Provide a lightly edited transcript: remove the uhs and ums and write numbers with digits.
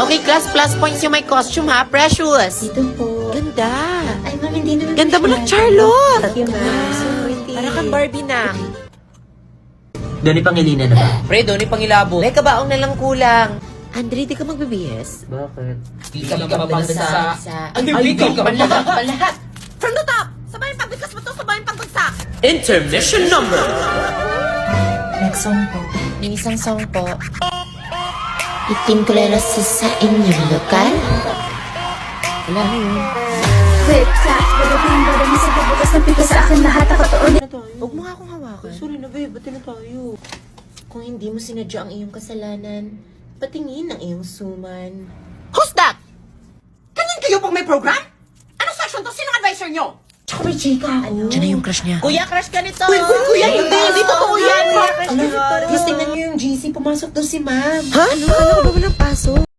Okay, class, plus points yung may costume ha. Precious. Dito po. Ganda. Ay, ma'am, hindi naman. Ganda mo ng Charlotte. Thank you, ma'am. So pretty. Para kang Barbie na. Doni Pangilinan na ba? Pre, doon ni Pangilabo. May kabaong na lang kulang. Andre, di ka magbibihis? Bakit? Di ka mapagsa. Ay, di ka lahat. From the top! Sabayin pagbigkas mo to, sabayin pagbagsak! Intermission number! Next song po. Yung isang song po. Itim kuleros sa inyong lokal. Wala na yun. Quick clap, badabing badami sa pabukas na pito sa akin lahat nakatuon. Huwag mo nga akong hawakan. Sorry na babe, ba't na tayo? Kung hindi mo sinadya ang iyong kasalanan, patingin ang iyong suman. Who's that? Ganyan kayo pag may program? Anong section to? Sinong advisor nyo? Tsaka may chika ako. Diyan na yung crush niya. Kuya, crush ka nito! Kuya, hindi totoo yan! Alam, please tingnan niyo yung GC. Pumasok daw si ma'am. Ha? Ano? Ano ka ba walang pasok?